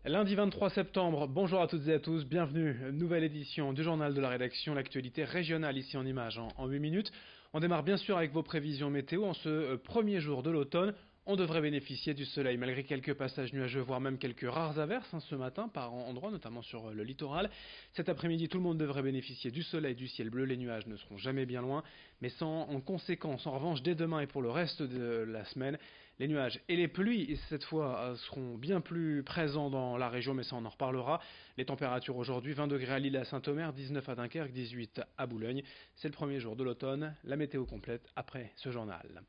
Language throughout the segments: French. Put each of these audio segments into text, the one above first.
Lundi 23 septembre, bonjour à toutes et à tous, bienvenue, nouvelle édition du journal de la rédaction, l'actualité régionale ici en images en 8 minutes. On démarre bien sûr avec vos prévisions météo. En ce premier jour de l'automne, on devrait bénéficier du soleil malgré quelques passages nuageux, voire même quelques rares averses ce matin par endroits, notamment sur le littoral. Cet après-midi, tout le monde devrait bénéficier du soleil, du ciel bleu. Les nuages ne seront jamais bien loin, mais sans en conséquence. En revanche, dès demain et pour le reste de la semaine, les nuages et les pluies, cette fois, seront bien plus présents dans la région, mais ça on en reparlera. Les températures aujourd'hui, 20 degrés à Lille et à Saint-Omer, 19 à Dunkerque, 18 à Boulogne. C'est le premier jour de l'automne, la météo complète après ce journal.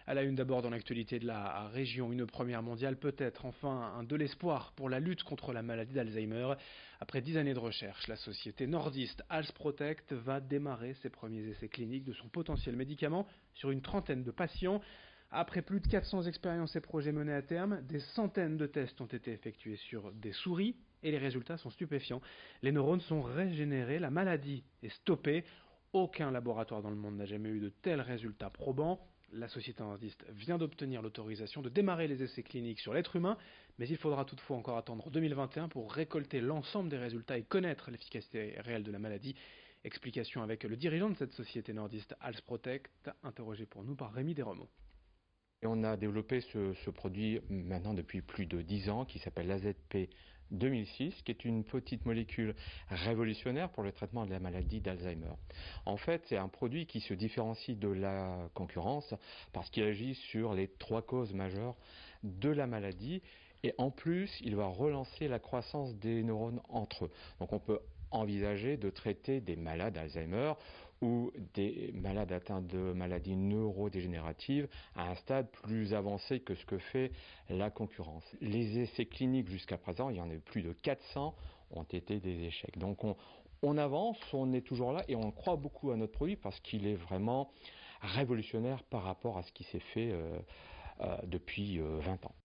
À la une d'abord dans l'actualité de la région, une première mondiale peut-être, enfin de l'espoir pour la lutte contre la maladie d'Alzheimer. Après 10 années de recherche, la société nordiste Halsprotect va démarrer ses premiers essais cliniques de son potentiel médicament sur une trentaine de patients. Après plus de 400 expériences et projets menés à terme, des centaines de tests ont été effectués sur des souris et les résultats sont stupéfiants. Les neurones sont régénérés, la maladie est stoppée. Aucun laboratoire dans le monde n'a jamais eu de tels résultats probants. La société nordiste vient d'obtenir l'autorisation de démarrer les essais cliniques sur l'être humain, mais il faudra toutefois encore attendre 2021 pour récolter l'ensemble des résultats et connaître l'efficacité réelle de la maladie. Explication avec le dirigeant de cette société nordiste, Halsprotect, interrogé pour nous par Rémi Desremaux. Et on a développé ce produit maintenant depuis plus de 10 ans qui s'appelle l'AZP 2006, qui est une petite molécule révolutionnaire pour le traitement de la maladie d'Alzheimer. En fait, c'est un produit qui se différencie de la concurrence parce qu'il agit sur les 3 causes majeures de la maladie et en plus, il va relancer la croissance des neurones entre eux. Donc on peut envisager de traiter des malades Alzheimer ou des malades atteints de maladies neurodégénératives à un stade plus avancé que ce que fait la concurrence. Les essais cliniques jusqu'à présent, il y en a eu plus de 400, ont été des échecs. Donc on avance, on est toujours là et on croit beaucoup à notre produit parce qu'il est vraiment révolutionnaire par rapport à ce qui s'est fait depuis 20 ans.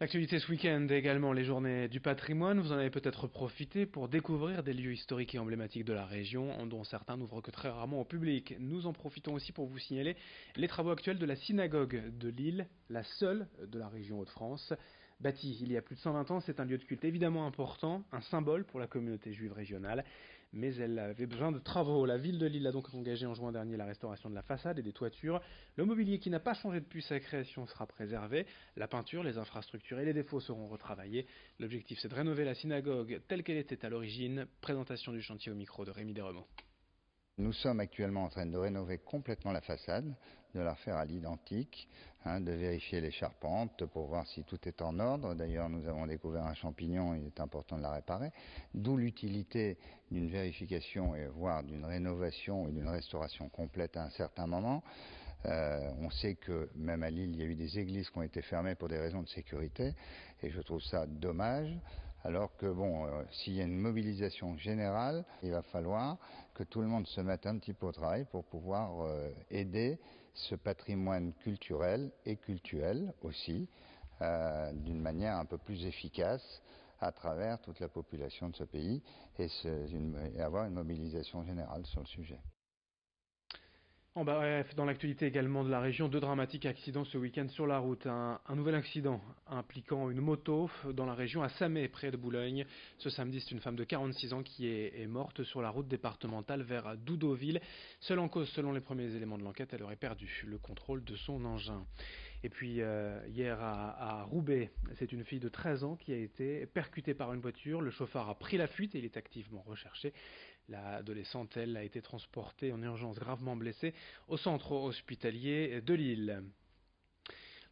L'actualité ce week-end également, les journées du patrimoine. Vous en avez peut-être profité pour découvrir des lieux historiques et emblématiques de la région, dont certains n'ouvrent que très rarement au public. Nous en profitons aussi pour vous signaler les travaux actuels de la synagogue de Lille, la seule de la région Hauts-de-France. Bâtie il y a plus de 120 ans, c'est un lieu de culte évidemment important, un symbole pour la communauté juive régionale, mais elle avait besoin de travaux. La ville de Lille a donc engagé en juin dernier la restauration de la façade et des toitures. Le mobilier qui n'a pas changé depuis sa création sera préservé, la peinture, les infrastructures et les défauts seront retravaillés. L'objectif c'est de rénover la synagogue telle qu'elle était à l'origine. Présentation du chantier au micro de Rémi Desremaux. Nous sommes actuellement en train de rénover complètement la façade, de la refaire à l'identique, de vérifier les charpentes pour voir si tout est en ordre. D'ailleurs, nous avons découvert un champignon, il est important de la réparer. D'où l'utilité d'une vérification et voire d'une rénovation et d'une restauration complète à un certain moment. On sait que même à Lille, il y a eu des églises qui ont été fermées pour des raisons de sécurité et je trouve ça dommage. Alors que s'il y a une mobilisation générale, il va falloir que tout le monde se mette un petit peu au travail pour pouvoir aider ce patrimoine culturel et cultuel aussi d'une manière un peu plus efficace à travers toute la population de ce pays et avoir une mobilisation générale sur le sujet. En bref, dans l'actualité également de la région, 2 dramatiques accidents ce week-end sur la route. Un nouvel accident impliquant une moto dans la région à Samé, près de Boulogne. Ce samedi, c'est une femme de 46 ans qui est morte sur la route départementale vers Doudoville. Seule en cause, selon les premiers éléments de l'enquête, elle aurait perdu le contrôle de son engin. Et puis hier à Roubaix, c'est une fille de 13 ans qui a été percutée par une voiture. Le chauffeur a pris la fuite et il est activement recherché. L'adolescente, elle, a été transportée en urgence gravement blessée au centre hospitalier de Lille.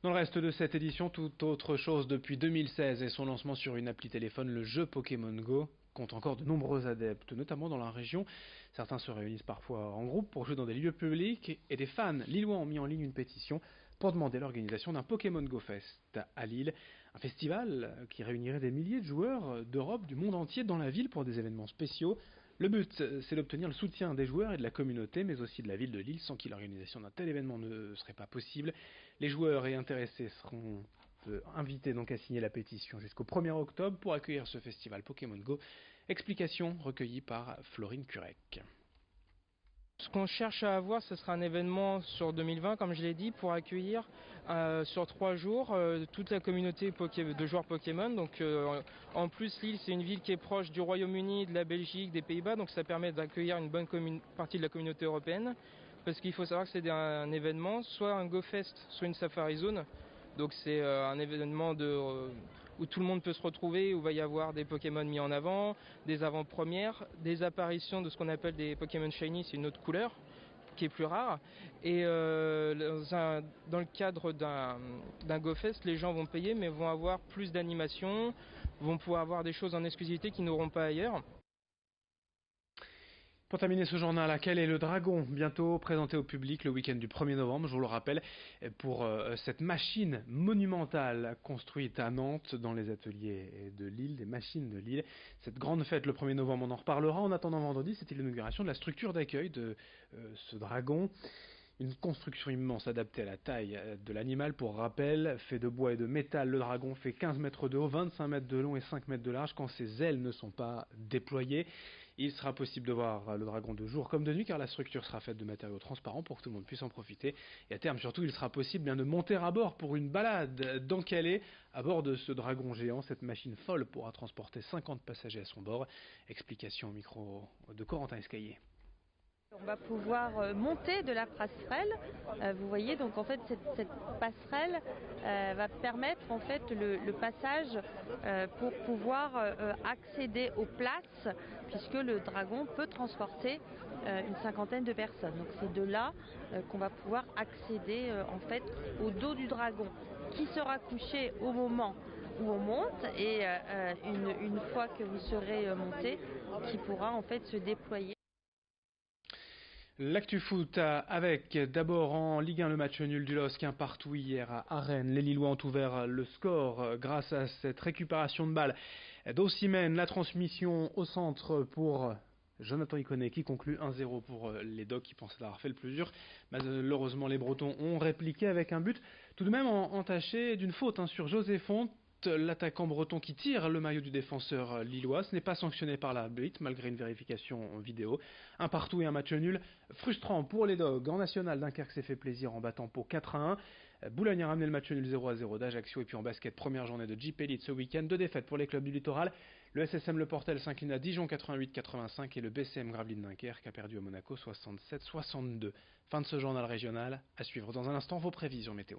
Dans le reste de cette édition, tout autre chose depuis 2016 et son lancement sur une appli téléphone, le jeu Pokémon Go compte encore de nombreux adeptes, notamment dans la région. Certains se réunissent parfois en groupe pour jouer dans des lieux publics et des fans lillois ont mis en ligne une pétition pour demander l'organisation d'un Pokémon Go Fest à Lille, un festival qui réunirait des milliers de joueurs d'Europe, du monde entier dans la ville pour des événements spéciaux. Le but, c'est d'obtenir le soutien des joueurs et de la communauté, mais aussi de la ville de Lille, sans qui l'organisation d'un tel événement ne serait pas possible. Les joueurs et intéressés seront invités donc à signer la pétition jusqu'au 1er octobre pour accueillir ce festival Pokémon Go. Explication recueillie par Florine Curec. Ce qu'on cherche à avoir, ce sera un événement sur 2020, comme je l'ai dit, pour accueillir sur 3 jours toute la communauté de joueurs Pokémon. Donc, en plus, Lille, c'est une ville qui est proche du Royaume-Uni, de la Belgique, des Pays-Bas, donc ça permet d'accueillir une bonne partie de la communauté européenne. Parce qu'il faut savoir que c'est un événement, soit un GoFest, soit une Safari Zone. Donc c'est un événement où tout le monde peut se retrouver, où il va y avoir des Pokémon mis en avant, des avant-premières, des apparitions de ce qu'on appelle des Pokémon Shiny, c'est une autre couleur qui est plus rare. Et dans le cadre d'un GoFest, les gens vont payer mais vont avoir plus d'animations, vont pouvoir avoir des choses en exclusivité qu'ils n'auront pas ailleurs. Pour terminer ce journal, à quel est le dragon? Bientôt présenté au public le week-end du 1er novembre, je vous le rappelle, pour cette machine monumentale construite à Nantes dans les ateliers de Lille, des machines de Lille. Cette grande fête le 1er novembre, on en reparlera. En attendant vendredi, c'était l'inauguration de la structure d'accueil de ce dragon. Une construction immense adaptée à la taille de l'animal. Pour rappel, fait de bois et de métal, le dragon fait 15 mètres de haut, 25 mètres de long et 5 mètres de large quand ses ailes ne sont pas déployées. Il sera possible de voir le dragon de jour comme de nuit car la structure sera faite de matériaux transparents pour que tout le monde puisse en profiter. Et à terme surtout, il sera possible de monter à bord pour une balade dans Calais à bord de ce dragon géant. Cette machine folle pourra transporter 50 passagers à son bord. Explication au micro de Corentin Escaillé. On va pouvoir monter de la passerelle. Vous voyez, donc en fait cette passerelle va permettre en fait le passage pour pouvoir accéder aux places, puisque le dragon peut transporter une cinquantaine de personnes. Donc c'est de là qu'on va pouvoir accéder en fait au dos du dragon, qui sera couché au moment où on monte, et une fois que vous serez monté, qui pourra en fait se déployer. L'actu foot avec d'abord en Ligue 1 le match nul du LOSC 1 partout hier à Rennes. Les Lillois ont ouvert le score grâce à cette récupération de balle d'Osimhen. La transmission au centre pour Jonathan Iconé qui conclut 1-0 pour les Dogs qui pensaient avoir fait le plus dur. Malheureusement les Bretons ont répliqué avec un but tout de même entaché d'une faute sur José Font. L'attaquant breton qui tire le maillot du défenseur lillois. Ce n'est pas sanctionné par l'arbitre malgré une vérification vidéo. Un partout et un match nul frustrant pour les Dogs. En national, Dunkerque s'est fait plaisir en battant Pau 4-1. Boulogne a ramené le match nul 0-0 d'Ajaccio. Et puis en basket, première journée de Jeep Elite ce week-end. 2 défaites pour les clubs du littoral. Le SSM Le Portel s'incline à Dijon 88-85 et le BCM Gravelines Dunkerque a perdu à Monaco 67-62. Fin de ce journal régional. À suivre dans un instant vos prévisions météo.